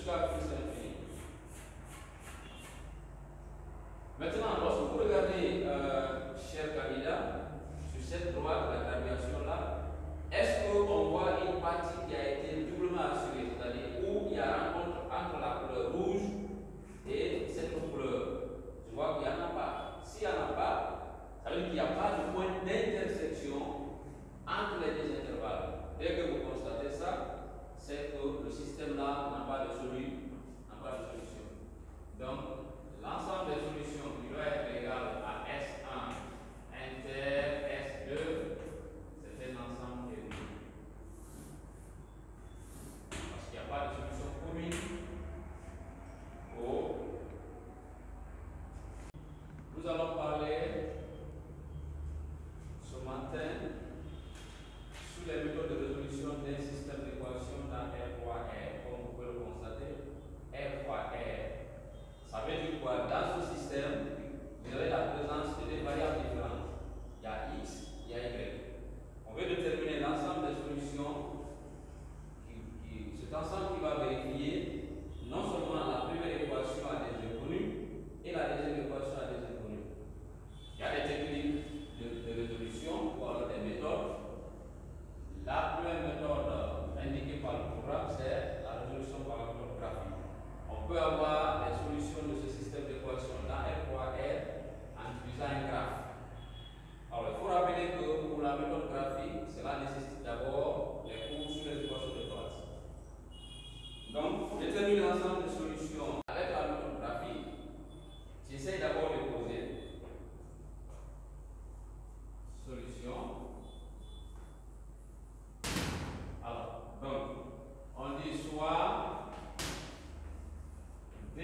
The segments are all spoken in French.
jusqu'à plus l'infini. Maintenant, lorsque vous regardez, cher candidat, sur cette droite, la graduation-là, est-ce qu'on voit une partie qui a été doublement assurée, c'est-à-dire où il y a rencontre entre la couleur rouge et cette couleur? Je vois qu'il n'y en a pas. S'il n'y en a pas, ça veut dire qu'il n'y a pas de point d'intersection entre les deux intervalles. Dès que vous constatez ça, c'est que le système-là n'a pas de solution. Donc, l'ensemble des solutions qui doit être égal à S1 inter S2, c'est un ensemble réuni. Parce qu'il n'y a pas de solution commune au. Nous allons parler ce matin sur les méthodes de résolution d'un système d'équation dans R3R. Comme vous pouvez le constater, R3R. Ça veut dire quoi? Dans ce système, vous avez la présence de deux variables différentes. Il y a X, il y a Y. On veut déterminer l'ensemble des solutions. Cet ensemble qui va vérifier non seulement la première équation à des inconnus et la deuxième équation à des inconnus. Il y a des techniques de résolution ou alors des méthodes. La première méthode indiquée par le programme, c'est la résolution par la méthode graphique. On peut avoir les solutions de ce système d'équations dans R3R en utilisant un graphe. Alors, il faut rappeler que pour la méthode graphique, cela nécessite d'abord les cours sur les équations de droite. Donc, pour déterminer l'ensemble des solutions avec la méthode graphique, j'essaie d'abord de poser solution. Alors, donc, on dit soit D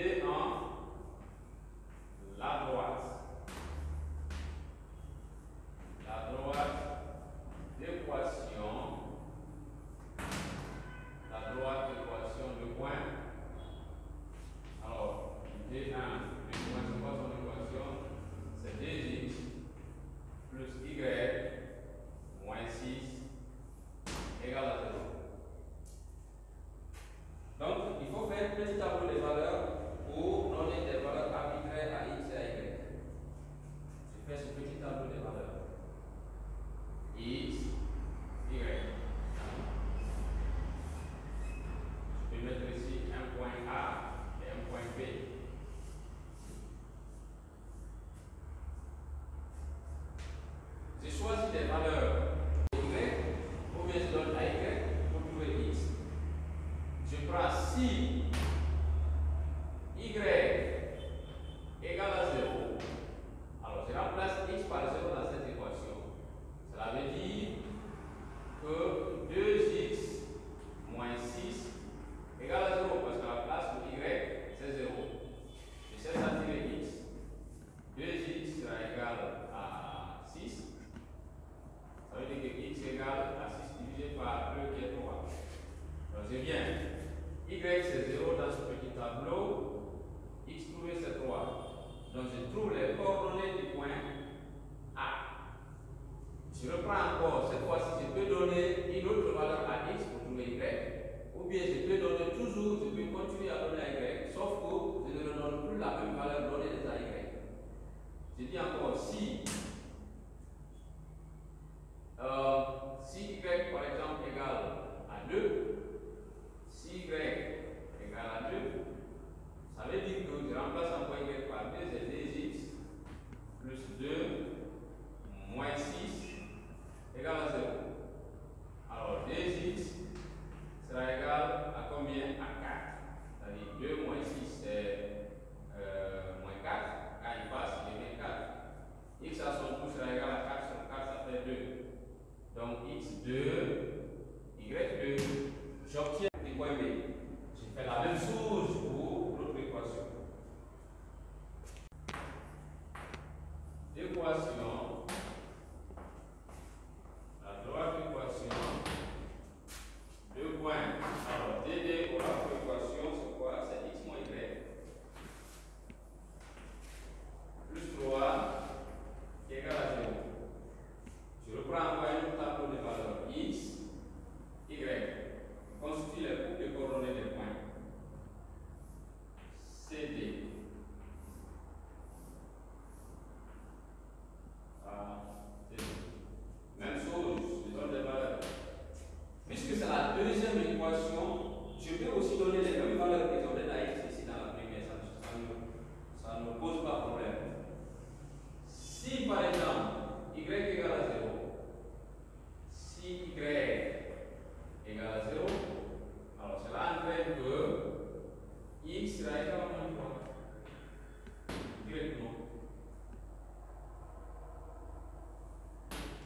X sera égal à moins 3. Directement.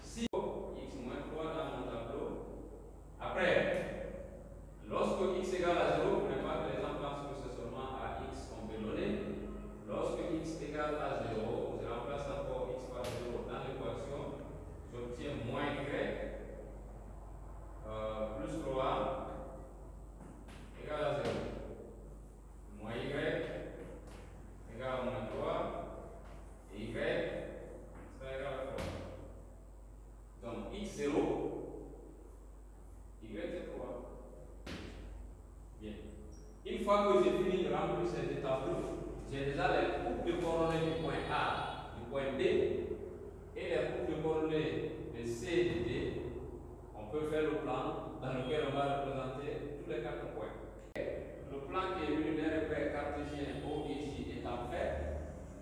Si X moins 3 dans mon tableau, après, lorsque X égale à 0, vous n'avez pas que les gens pensent que c'est seulement à X qu'on peut donner. Lorsque X égale à 0, je remplace encore X par 0 dans l'équation, j'obtiens moins Y plus 3 égale à 0. Moins Y égale à moins 3 et Y sera égal à 3. Donc X0, Y c'est 3. Bien. Une fois que j'ai fini de remplir ces tableaux, j'ai déjà les coupes de coordonnées du point A, du point B et les coupes de coordonnées de C et de D. On peut faire le plan dans lequel on va représenter tous les 4 points. Le plan qui est venu d'un repère cartésien OIJ étant fait,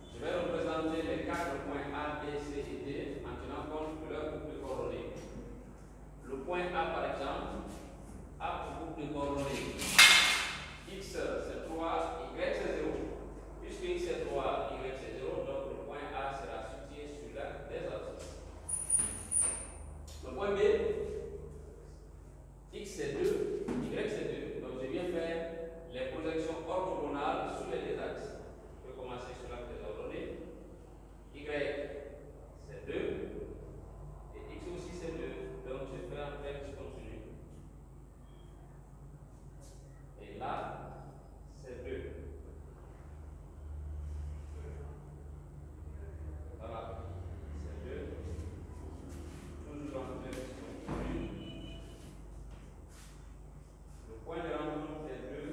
je vais représenter les 4 points A, B, C et D en tenant compte de leur groupe de coordonnées. Le point A par exemple a pour groupe de coordonnées X c'est 3, Y c'est 0. Puisque X c'est 3, Y c'est 0, donc le point A sera situé sur l'axe des abscisses. Le point B, X c'est 2, Y c'est 2. Donc je viens faire les projections orthogonales sur les deux axes. Je vais commencer sur l'axe des ordonnées. Y c'est 2 et X aussi c'est 2. Donc je fais un trait discontinu. Et là, c'est 2. Voilà, c'est 2. Toujours en trait discontinu. Le point de rencontre des deux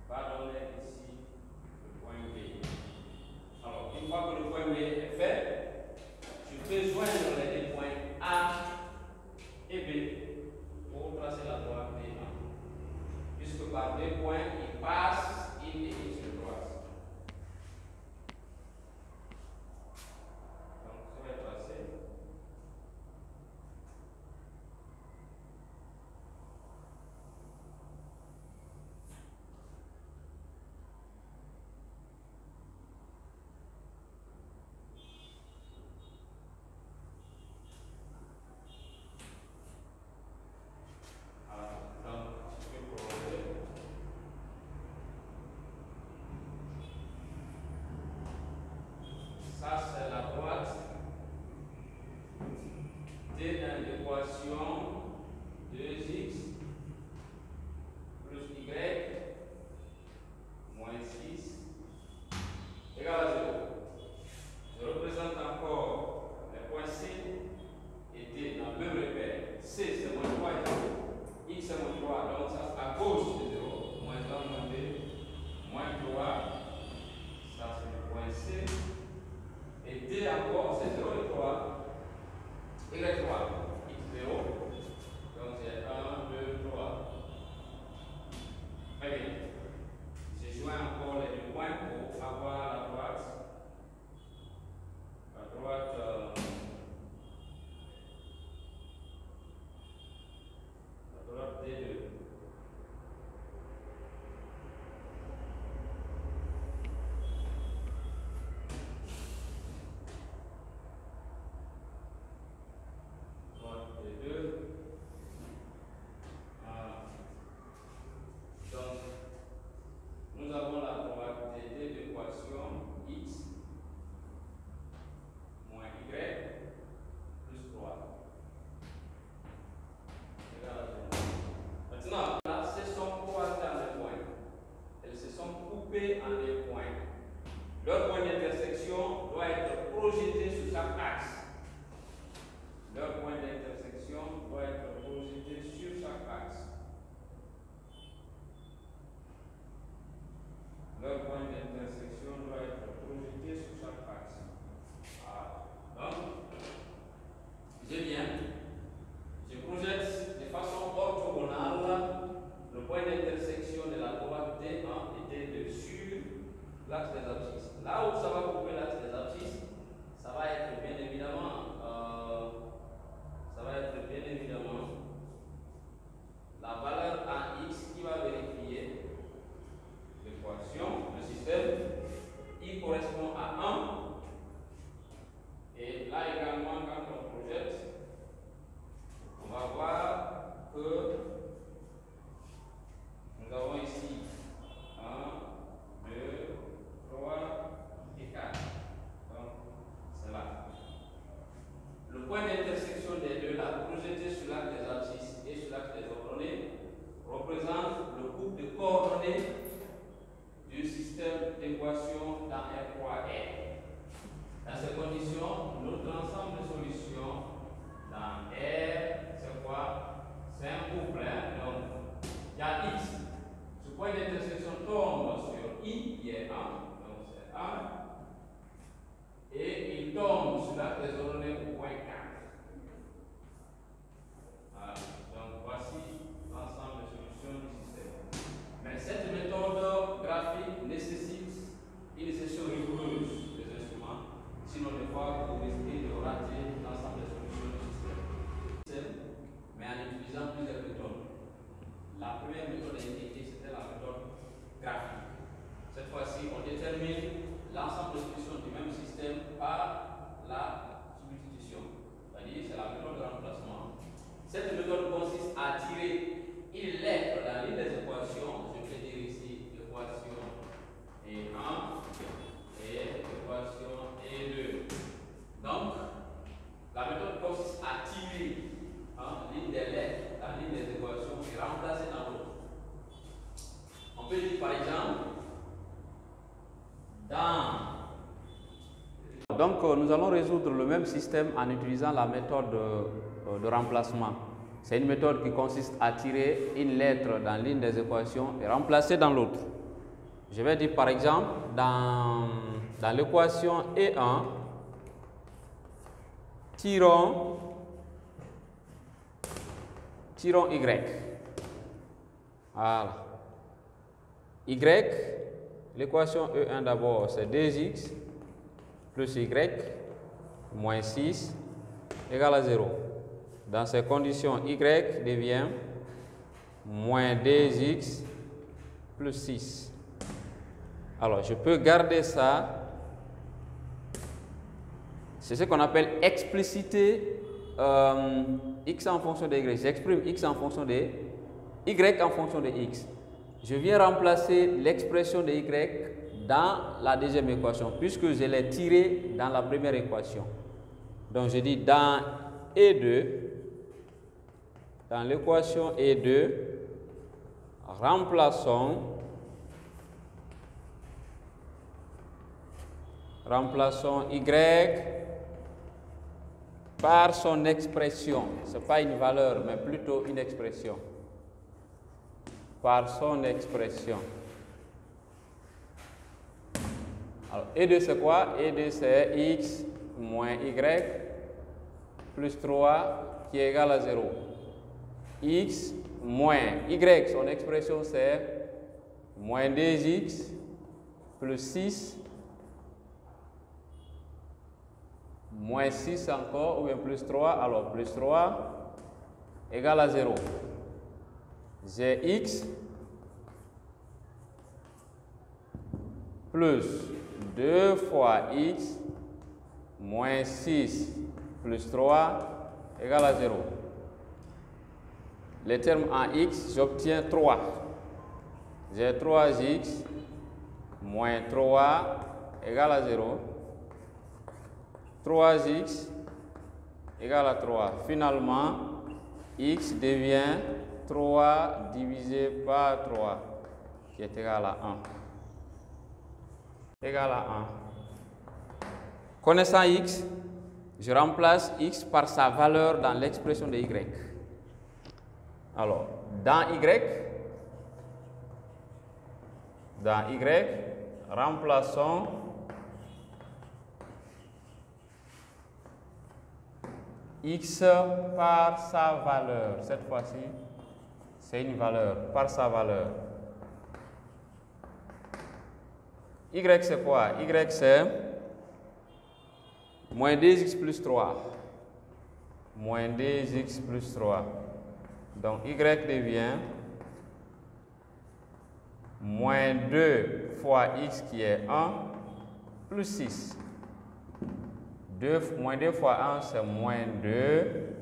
va donner ici le point B. Alors, une fois que le point B est fait, je peux joindre les deux points A et B pour tracer la droite D1. Puisque par deux points, ils passent une et une sur droite. Donc, je vais tracer. Ça, c'est la droite de l'équation 2x plus y moins 6 égale à 0. Je représente encore les points C et D dans le même repère. C c'est moins 3 et 0. X c'est moins 3, donc ça c'est à gauche de 0. Moins 1, moins 2, moins 3. Ça c'est le point C. Et D encore, c'est 0 et 3. Y 3, X 0. Donc c'est 1, 2, 3. Très bien. Je joins encore les deux points pour avoir la droite. La droite. La droite D2. Donc, nous avons la droite de l'équation x moins y plus 3 égale à 0. Maintenant, là, se sont croisées en des points. Elles se sont coupées en des points. Leur point d'intersection doit être projeté sur chaque axe. Leur point d'intersection doit être projeté sur chaque axe. Leur point d'intersection doit être projeté sur chaque axe. Voilà. Donc, je viens, je projette de façon orthogonale le point d'intersection de la droite D1 et D2 sur l'axe des abscisses. Là où ça va couper l'axe des abscisses, ça va être bien évidemment la valeur AX coordonnées du système d'équation dans R fois R. Dans ces conditions, notre ensemble de solutions dans R, c'est quoi? C'est un couple, hein? Donc, il y a X. Ce point d'intersection tombe sur I, qui est 1, donc c'est 1. Et il tombe sur la ordonnée au point 4. Voilà. Donc, voici l'ensemble des solutions du système. Mais cette méthode graphique nécessite une session rigoureuse des instruments, sinon des fois vous risquez de rater l'ensemble des solutions du système. Mais en utilisant plusieurs méthodes. La première méthode à indiquer, c'était la méthode graphique. Cette fois-ci, on détermine l'ensemble de solutions du même système par la substitution. C'est-à-dire, c'est la méthode de remplacement. Cette méthode consiste à tirer une lettre dans l'une des équations. Je vais dire ici équation E1 et équation E2. Donc, la méthode consiste à tirer l'une des lettres dans l'une des équations et remplacer dans l'autre. On peut dire par exemple, donc nous allons résoudre le même système en utilisant la méthode de remplacement. C'est une méthode qui consiste à tirer une lettre dans l'une des équations et remplacer dans l'autre. Je vais dire par exemple, dans l'équation E1, tirons Y. Voilà. Y, l'équation E1 d'abord, c'est 2x plus y moins 6 égale à 0. Dans ces conditions, y devient moins 2x plus 6. Alors, je peux garder ça. C'est ce qu'on appelle expliciter x en fonction de y. J'exprime x en fonction de y en fonction de x. Je viens remplacer l'expression de y dans la deuxième équation, puisque je l'ai tiré dans la première équation. Donc je dis dans E2, dans l'équation E2, remplaçons y par son expression. Ce n'est pas une valeur, mais plutôt une expression. Par son expression. Alors, E2 c'est quoi? E2 c'est x moins y plus 3 qui est égal à 0. X moins y, son expression c'est moins 2x plus 6 moins 6 encore, ou bien plus 3, alors plus 3 égale à 0. J'ai x plus 2 fois x moins 6 plus 3 égale à 0. Les termes en x, j'obtiens 3. J'ai 3x moins 3 égale à 0. 3x égale à 3. Finalement, x devient 3 divisé par 3, qui est égal à 1. Égal à 1. Connaissant x, je remplace x par sa valeur dans l'expression de y. Alors, dans y, remplaçons x par sa valeur. Cette fois-ci, c'est une valeur, par sa valeur. Y c'est quoi? Y c'est moins 2x plus 3. Moins 2x plus 3. Donc y devient moins 2 fois x qui est 1 plus 6. Moins 2 fois 1 c'est moins 2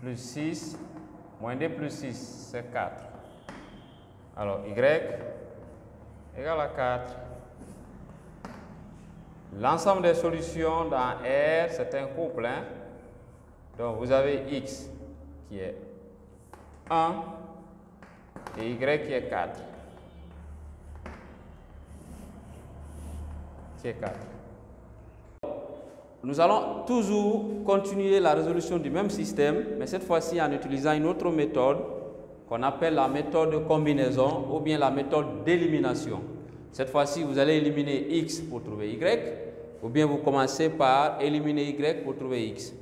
plus 6. Moins 2 plus 6 c'est 4. Alors y égale à 4. L'ensemble des solutions dans R, c'est un couple. Hein? Donc, vous avez x qui est 1 et y qui est 4. qui est 4. Nous allons toujours continuer la résolution du même système, mais cette fois-ci en utilisant une autre méthode qu'on appelle la méthode de combinaison ou bien la méthode d'élimination. Cette fois-ci, vous allez éliminer x pour trouver y, ou bien vous commencez par éliminer y pour trouver x.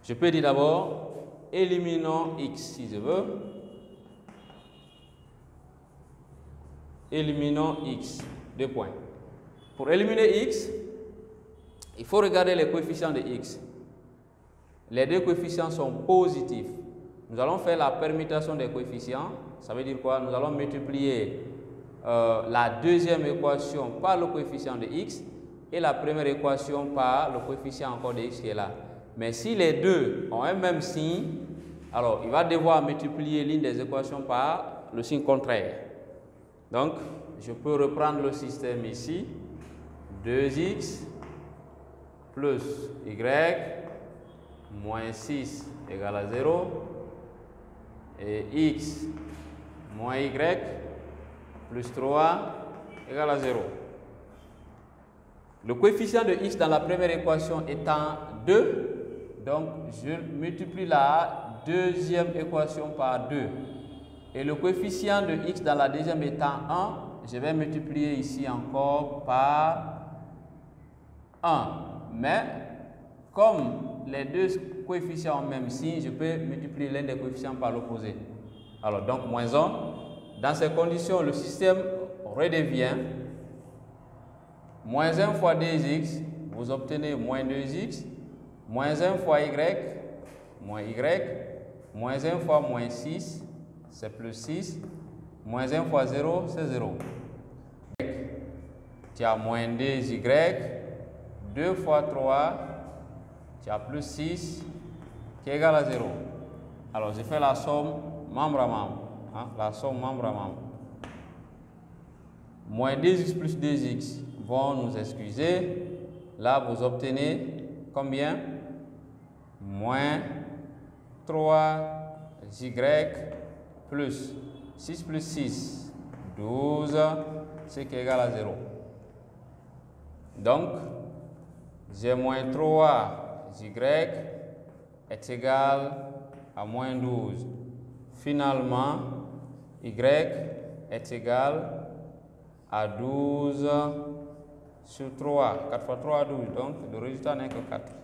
Je peux dire d'abord, éliminons x si je veux. Éliminons x, 2 points. Pour éliminer x, il faut regarder les coefficients de x. Les deux coefficients sont positifs. Nous allons faire la permutation des coefficients. Ça veut dire quoi? Nous allons multiplier la deuxième équation par le coefficient de x et la première équation par le coefficient encore de x qui est là. Mais si les deux ont un même signe, alors il va devoir multiplier l'une des équations par le signe contraire. Donc, je peux reprendre le système ici. 2x plus y moins 6 égale à 0 et x moins y plus 3 égale à 0. Le coefficient de x dans la première équation étant 2, donc je multiplie la deuxième équation par 2. Et le coefficient de x dans la deuxième étant 1, je vais multiplier ici encore par 1. Mais comme les deux coefficients ont le même signe, je peux multiplier l'un des coefficients par l'opposé. Alors donc moins 1. Dans ces conditions, le système redevient moins 1 fois 2x, vous obtenez moins 2x, moins 1 fois y, moins y, moins 1 fois moins 6, c'est plus 6, moins 1 fois 0, c'est 0. Tu as moins 2y, 2 fois 3, tu as plus 6, qui est égal à 0. Alors, je fais la somme membre à membre. Hein, la somme membre à membre. Moins 2x plus 2x vont nous excuser. Là, vous obtenez combien? Moins 3y plus 6 plus 6, 12, ce qui est égal à 0. Donc, j'ai moins 3y est égal à moins 12. Finalement, y est égal à 12 sur 3. 4 fois 3, 12. Donc, le résultat n'est que 4.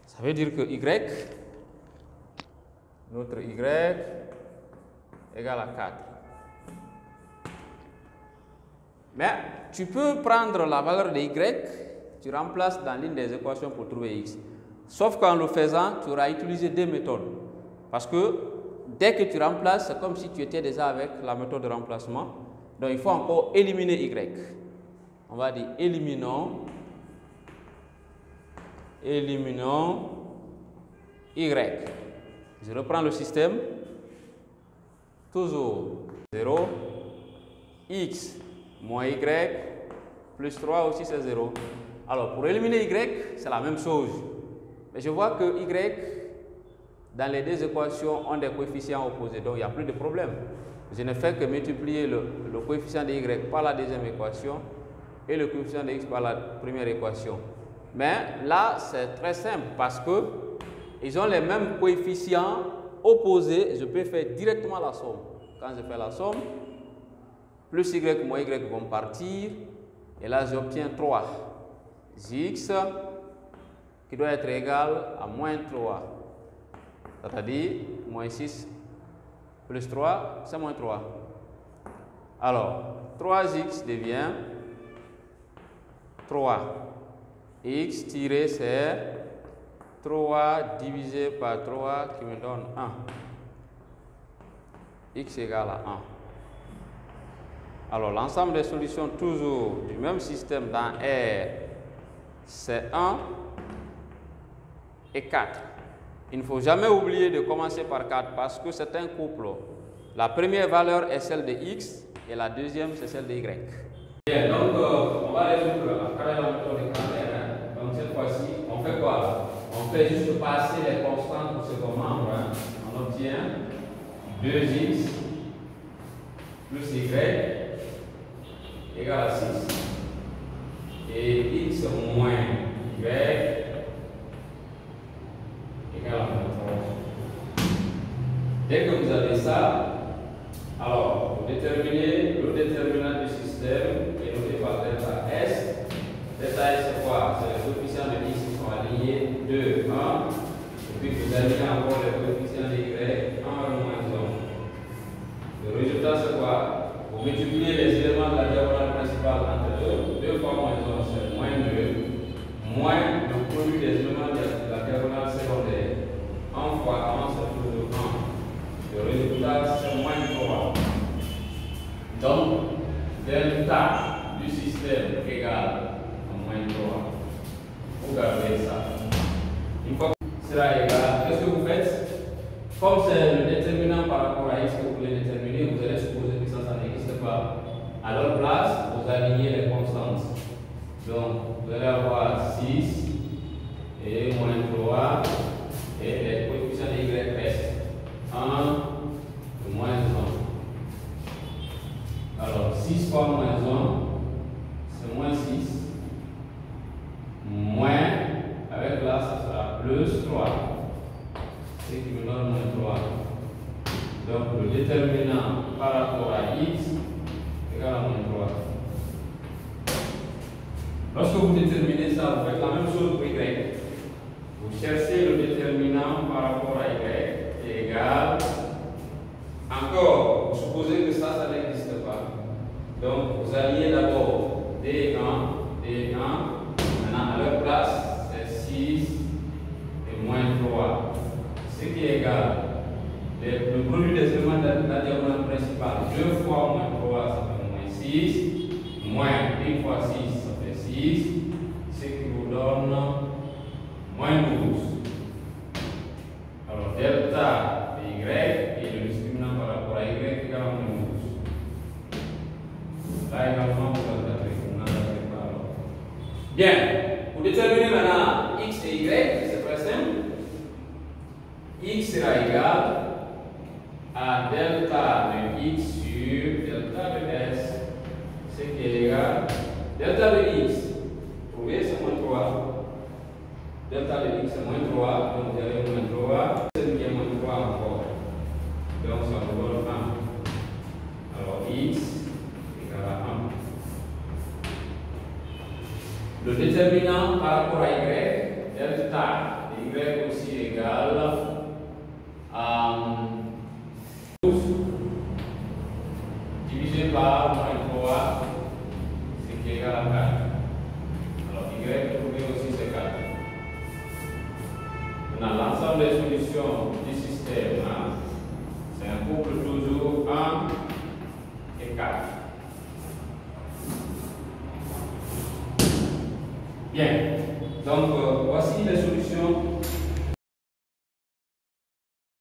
Ça veut dire que y, notre y égale à 4. Mais tu peux prendre la valeur de y, tu remplaces dans l'une des équations pour trouver x. Sauf qu'en le faisant, tu auras utilisé deux méthodes. Parce que dès que tu remplaces, c'est comme si tu étais déjà avec la méthode de remplacement. Donc il faut encore éliminer y. On va dire éliminons y. Je reprends le système. Toujours 0. X moins y plus 3 aussi c'est 0. Alors pour éliminer y, c'est la même chose. Mais je vois que y dans les deux équations ont des coefficients opposés. Donc il n'y a plus de problème. Je ne fais que multiplier le coefficient de y par la deuxième équation et le coefficient de x par la première équation. Mais là, c'est très simple parce que ils ont les mêmes coefficients opposés. Je peux faire directement la somme. Quand je fais la somme, plus y moins y vont partir. Et là, j'obtiens 3. X qui doit être égal à moins 3. C'est-à-dire, moins 6 plus 3, c'est moins 3. Alors, 3x devient 3. X tiré, c'est 3 divisé par 3 qui me donne 1. X égale à 1. Alors, l'ensemble des solutions toujours du même système dans R, c'est 1 et 4. Il ne faut jamais oublier de commencer par 4 parce que c'est un couple. La première valeur est celle de x et la deuxième c'est celle de y. Bien, donc on va résoudre après la méthode de grammaire. Donc cette fois-ci, on fait quoi? On fait juste passer les constantes pour ce membre. On obtient 2x plus y égale à 6. et x moins y égale à moins 3. Dès que vous avez ça, alors vous déterminez le déterminant du système qui est noté par delta S. Delta S c'est quoi? C'est les coefficients de x qui sont alignés 2, 1. Et puis vous alignez encore les coefficients de y 1 et moins 1. Le résultat c'est quoi? Vous multipliez les éléments de la diagonale principale entre eux. 2 fois moins 1 c'est moins 2. Moins le produit des éléments de la diagonale secondaire. 1 fois 1 c'est toujours 1. Le résultat c'est moins 3. Donc, delta du système égale à moins 3. Vous gardez ça. Une fois que cela est égal, qu'est-ce que vous faites? Comme c'est le déterminant par rapport à x que vous voulez déterminer, vous allez supposer que ça n'existe pas. À leur place, vous alignez les constantes. Donc, vous allez avoir 6 et moins 3 et les coefficients de y restent 1 et moins 1. Alors, 6 fois moins 1, c'est moins 6. Moins, avec là, ça sera plus 3. Ce qui me donne moins 3. Donc, le déterminant par rapport à x égale à moins 3. Lorsque vous déterminez ça, vous faites la même chose pour y. Vous cherchez le déterminant par rapport à y qui est égal. Encore, vous supposez que ça n'existe pas. Donc, vous alliez d'abord D1, D1. Maintenant, à leur place, c'est 6 et moins 3. Ce qui est égal. Le produit des éléments de la diagonale principale, 2 fois moins 3, ça fait moins 6. Moins 1 fois 6, ça fait 6. Ce qui vous donne moins 12. Alors, delta de y et le discriminant par rapport à y égale à moins 12. Là également, vous n'avez pas. Bien. Pour déterminer maintenant x et y, c'est très simple. X sera égal à delta de x sur delta de s, ce qui est égal delta de x. Trouvez, c'est moins 3. Delta de x c'est moins 3, donc vous avez moins 3. C'est qui est moins 3 encore. Donc ça vous donne 1. Alors x égale à 1. Le déterminant par rapport à y, delta de y aussi égale à 12 divisé par moins 3, ce qui est égal à 4. Alors y trouvé aussi c'est 4. Maintenant l'ensemble des solutions du système, c'est un couple toujours 1 et 4. Bien, donc voici les solutions